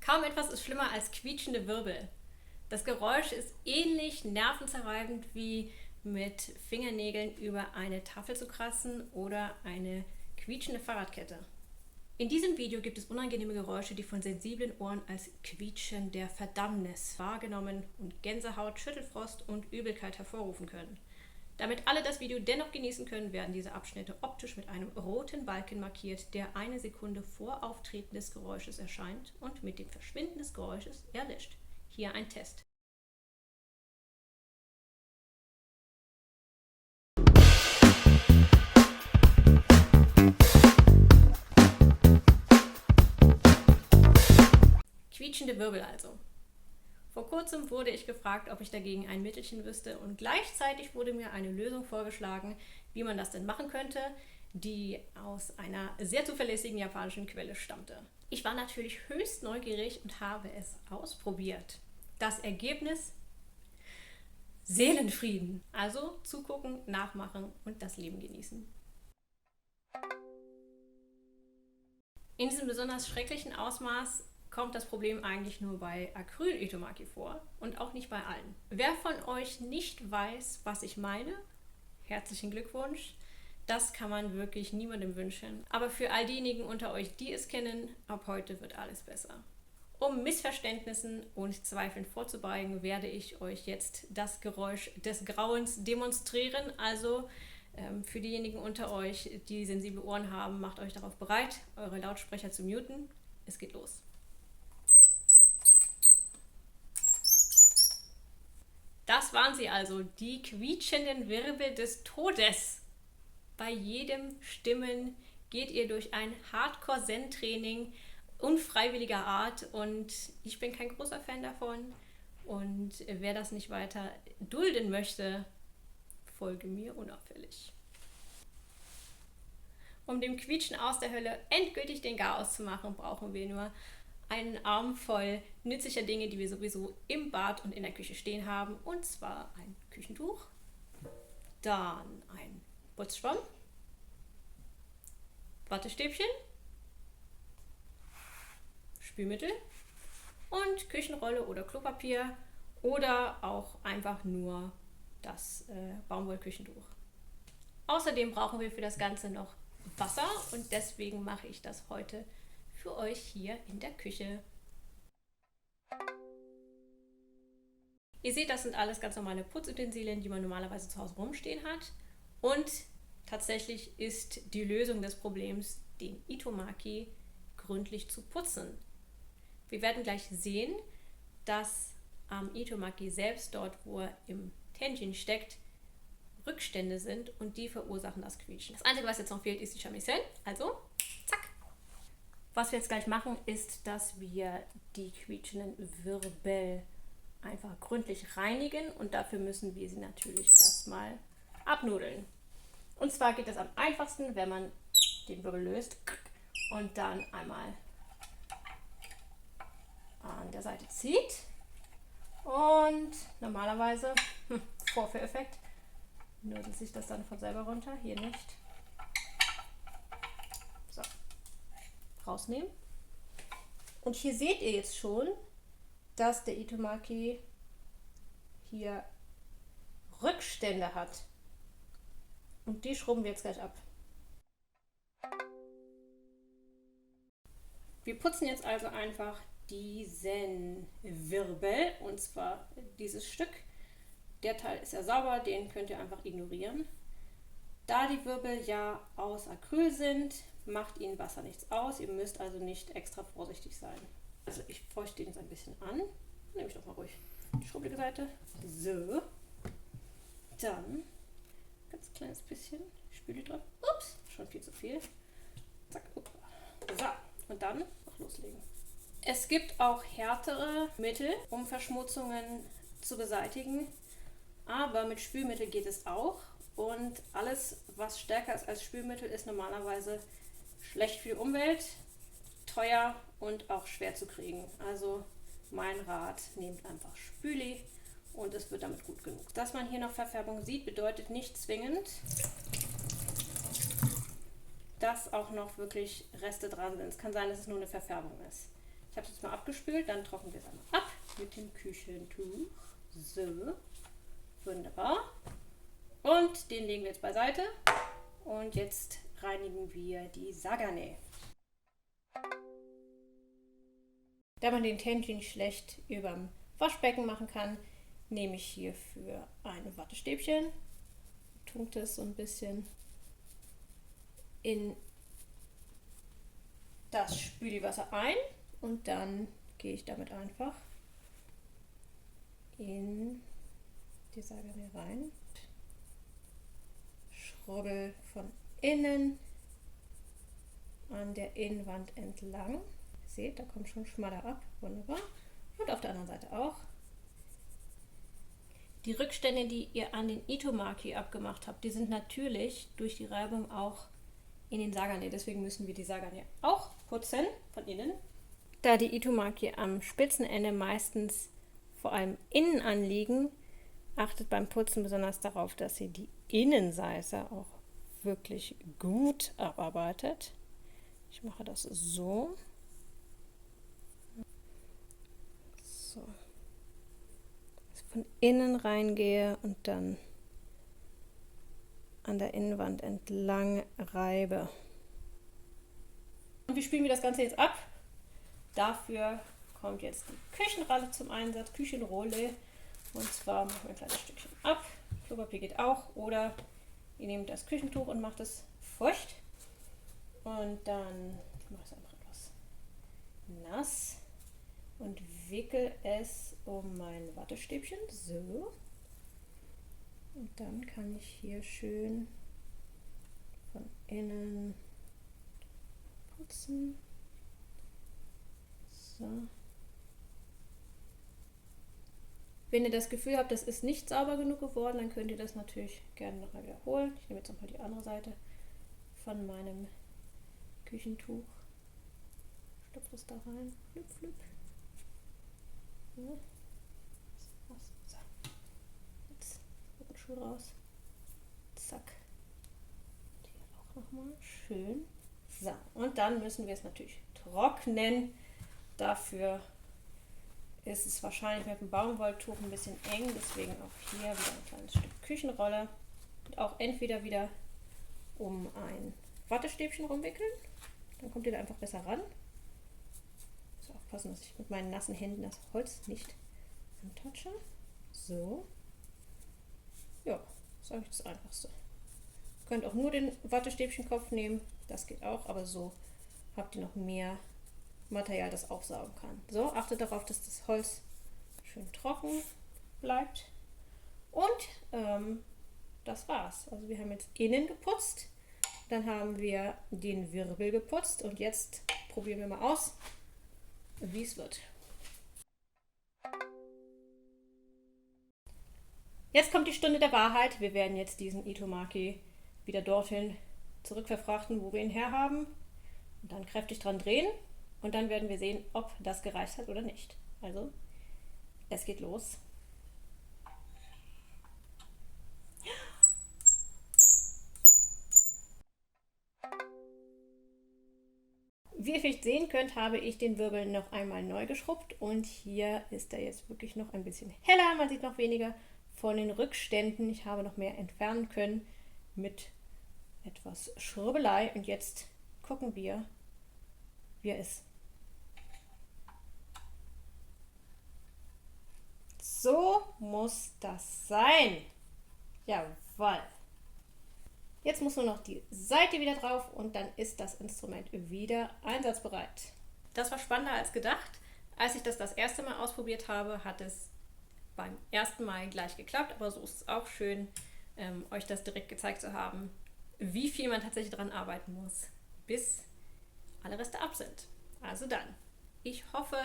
Kaum etwas ist schlimmer als quietschende Wirbel. Das Geräusch ist ähnlich nervenzerreibend wie mit Fingernägeln über eine Tafel zu kratzen oder eine quietschende Fahrradkette. In diesem Video gibt es unangenehme Geräusche, die von sensiblen Ohren als Quietschen der Verdammnis wahrgenommen und Gänsehaut, Schüttelfrost und Übelkeit hervorrufen können. Damit alle das Video dennoch genießen können, werden diese Abschnitte optisch mit einem roten Balken markiert, der eine Sekunde vor Auftreten des Geräusches erscheint und mit dem Verschwinden des Geräusches erlischt. Hier ein Test. Quietschende Wirbel also. Vor kurzem wurde ich gefragt, ob ich dagegen ein Mittelchen wüsste, und gleichzeitig wurde mir eine Lösung vorgeschlagen, wie man das denn machen könnte, die aus einer sehr zuverlässigen japanischen Quelle stammte. Ich war natürlich höchst neugierig und habe es ausprobiert. Das Ergebnis? Seelenfrieden. Also zugucken, nachmachen und das Leben genießen. In diesem besonders schrecklichen Ausmaß kommt das Problem eigentlich nur bei Acryl-Itomaki vor und auch nicht bei allen. Wer von euch nicht weiß, was ich meine, herzlichen Glückwunsch. Das kann man wirklich niemandem wünschen. Aber für all diejenigen unter euch, die es kennen, ab heute wird alles besser. Um Missverständnissen und Zweifeln vorzubeugen, werde ich euch jetzt das Geräusch des Grauens demonstrieren. Also für diejenigen unter euch, die sensible Ohren haben, macht euch darauf bereit, eure Lautsprecher zu muten. Es geht los. Das waren sie also, die quietschenden Wirbel des Todes. Bei jedem Stimmen geht ihr durch ein Hardcore-Zen-Training unfreiwilliger Art und ich bin kein großer Fan davon. Und wer das nicht weiter dulden möchte, folge mir unauffällig. Um dem Quietschen aus der Hölle endgültig den Garaus zu machen, brauchen wir nur einen Arm voll nützlicher Dinge, die wir sowieso im Bad und in der Küche stehen haben. Und zwar ein Küchentuch, dann ein Putzschwamm, Wattestäbchen, Spülmittel und Küchenrolle oder Klopapier oder auch einfach nur das Baumwollküchentuch. Außerdem brauchen wir für das Ganze noch Wasser und deswegen mache ich das heute für euch hier in der Küche. Ihr seht, das sind alles ganz normale Putzutensilien, die man normalerweise zu Hause rumstehen hat. Und tatsächlich ist die Lösung des Problems, den Itomaki gründlich zu putzen. Wir werden gleich sehen, dass am Itomaki selbst, dort wo er im Tenjin steckt, Rückstände sind und die verursachen das Quietschen. Das Einzige, was jetzt noch fehlt, ist die Shamisen. Also, zack! Was wir jetzt gleich machen, ist, dass wir die quietschenden Wirbel einfach gründlich reinigen und dafür müssen wir sie natürlich erstmal abnudeln. Und zwar geht das am einfachsten, wenn man den Wirbel löst und dann einmal an der Seite zieht. Und normalerweise, Vorführeffekt, nudelt sich das dann von selber runter, hier nicht. So, rausnehmen. Und hier seht ihr jetzt schon, dass der Itomaki hier Rückstände hat. Und die schrubben wir jetzt gleich ab. Wir putzen jetzt also einfach diesen Wirbel, und zwar dieses Stück. Der Teil ist ja sauber, den könnt ihr einfach ignorieren. Da die Wirbel ja aus Acryl sind, macht ihnen Wasser nichts aus. Ihr müsst also nicht extra vorsichtig sein. Also ich feuchte den jetzt ein bisschen an. Nehme ich doch mal ruhig die schrubbelige Seite. So. Dann ganz kleines bisschen Spüle drin. Ups, schon viel zu viel. Zack. So, und dann noch loslegen. Es gibt auch härtere Mittel, um Verschmutzungen zu beseitigen. Aber mit Spülmittel geht es auch. Und alles, was stärker ist als Spülmittel, ist normalerweise schlecht für die Umwelt, teuer und auch schwer zu kriegen. Also mein Rat, nehmt einfach Spüli und es wird damit gut genug. Dass man hier noch Verfärbung sieht, bedeutet nicht zwingend, dass auch noch wirklich Reste dran sind. Es kann sein, dass es nur eine Verfärbung ist. Ich habe es jetzt mal abgespült, dann trocknen wir es einmal ab mit dem Küchentuch. So, wunderbar. Und den legen wir jetzt beiseite. Und jetzt reinigen wir die Sagane. Da man den Tenchi nicht schlecht überm Waschbecken machen kann, nehme ich hierfür ein Wattestäbchen, tunke es so ein bisschen in das Spüliwasser ein und dann gehe ich damit einfach in die Sagane rein, schrubbel von innen an der Innenwand entlang. Seht, da kommt schon Schmadder ab, wunderbar. Und auf der anderen Seite auch. Die Rückstände, die ihr an den Itomaki abgemacht habt, die sind natürlich durch die Reibung auch in den Sagane. Deswegen müssen wir die Sagane auch putzen von innen. Da die Itomaki am Spitzenende meistens vor allem innen anliegen, achtet beim Putzen besonders darauf, dass ihr die Innenseite auch wirklich gut abarbeitet. Ich mache das so. So. Dass ich von innen reingehe und dann an der Innenwand entlang reibe. Und wie spülen wir das Ganze jetzt ab? Dafür kommt jetzt die Küchenrolle zum Einsatz, Küchenrolle. Und zwar machen wir ein kleines Stückchen ab. Klopapier geht auch. Oder ihr nehmt das Küchentuch und macht es feucht. Und dann mache ich es einfach etwas nass und wickel es um mein Wattestäbchen. So. Und dann kann ich hier schön von innen putzen. So. Wenn ihr das Gefühl habt, das ist nicht sauber genug geworden, dann könnt ihr das natürlich gerne nochmal wiederholen. Ich nehme jetzt nochmal die andere Seite von meinem Küchentuch. Stopfe das da rein. Flüpp, flüpp. Ja. So. Jetzt Schuh raus. Zack. Und hier auch nochmal. Schön. So, und dann müssen wir es natürlich trocknen. Dafür ist es wahrscheinlich mit dem Baumwolltuch ein bisschen eng, deswegen auch hier wieder ein kleines Stück Küchenrolle und auch entweder wieder um ein Wattestäbchen rumwickeln, dann kommt ihr da einfach besser ran. Ich muss aufpassen, dass ich mit meinen nassen Händen das Holz nicht antatsche. So. Ja, das ist eigentlich das Einfachste. Ihr könnt auch nur den Wattestäbchenkopf nehmen, das geht auch, aber so habt ihr noch mehr Material, das aufsaugen kann. So, achtet darauf, dass das Holz schön trocken bleibt. Und das war's. Also wir haben jetzt innen geputzt, dann haben wir den Wirbel geputzt und jetzt probieren wir mal aus, wie es wird. Jetzt kommt die Stunde der Wahrheit. Wir werden jetzt diesen Itomaki wieder dorthin zurückverfrachten, wo wir ihn herhaben. Und dann kräftig dran drehen. Und dann werden wir sehen, ob das gereicht hat oder nicht. Also, es geht los. Wie ihr vielleicht sehen könnt, habe ich den Wirbel noch einmal neu geschrubbt. Und hier ist er jetzt wirklich noch ein bisschen heller. Man sieht noch weniger von den Rückständen. Ich habe noch mehr entfernen können mit etwas Schrubbelei. Und jetzt gucken wir, wie er ist. So muss das sein. Jawohl. Jetzt muss nur noch die Seite wieder drauf und dann ist das Instrument wieder einsatzbereit. Das war spannender als gedacht. Als ich das erste Mal ausprobiert habe, hat es beim ersten Mal gleich geklappt, aber so ist es auch schön, euch das direkt gezeigt zu haben, wie viel man tatsächlich daran arbeiten muss, bis alle Reste ab sind. Also dann, ich hoffe,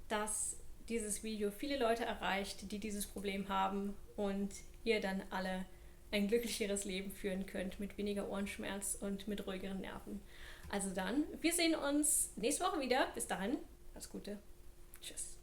dass dieses Video viele Leute erreicht, die dieses Problem haben und ihr dann alle ein glücklicheres Leben führen könnt mit weniger Ohrenschmerz und mit ruhigeren Nerven. Also dann, wir sehen uns nächste Woche wieder. Bis dahin, alles Gute. Tschüss.